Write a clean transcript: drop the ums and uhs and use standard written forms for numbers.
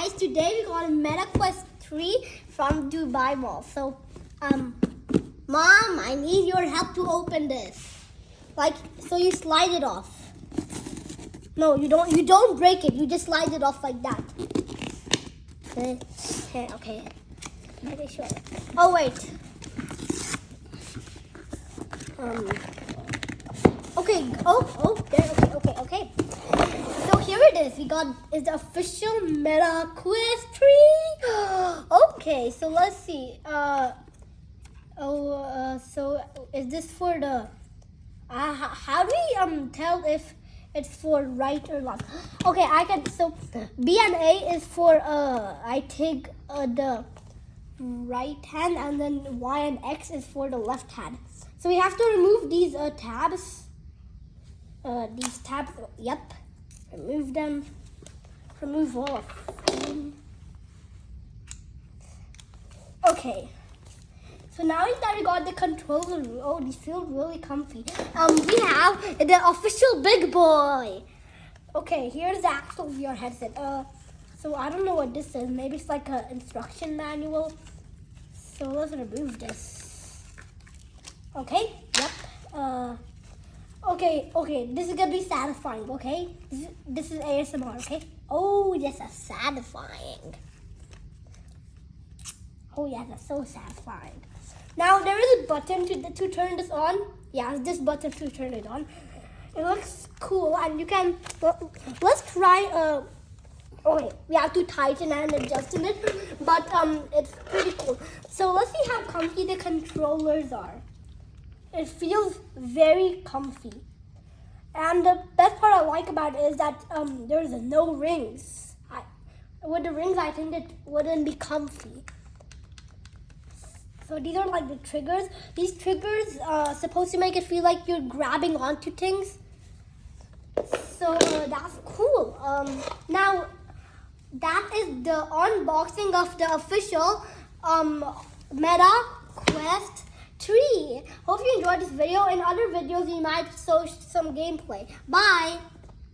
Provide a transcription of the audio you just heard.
guys, today we got a Meta Quest 3 from Dubai Mall. So, Mom, I need your help to open this. So you slide it off. No, you don't break it. You just slide it off like that. Okay. Let me show it. Oh, wait. Okay. Okay. So here it is. We got it's the official Meta Quest 3. Okay, so let's see. So is this for the? How do we tell if it's for right or left? Okay, I can. So B and A is for I take the right hand, and then Y and X is for the left hand. So we have to remove these tabs. These tabs. Yep. Remove them. Remove all of them. Okay. So now that we got the controller, oh, these feel really comfy. We have the official big boy. Okay, here's the actual VR headset. So I don't know what this is. Maybe it's like an instruction manual. So let's remove this. Okay. Yep. Okay. This is gonna be satisfying. Okay. This is ASMR. Okay. Oh, this is satisfying. Oh yeah, that's so satisfying. Now there is a button to turn this on. Yeah, this button to turn it on. It looks cool, and you can. Let's try. Okay, we have to tighten and adjust it, but it's pretty cool. So let's see how comfy the controllers are. It feels very comfy, and the best part I like about it is that there's no rings. With the rings, I think it wouldn't be comfy. So these are like the triggers. These triggers are supposed to make it feel like you're grabbing onto things. So that's cool. Now that is the unboxing of the official Meta Quest 3. Hope you enjoyed this video. In other videos, we might show some gameplay. Bye.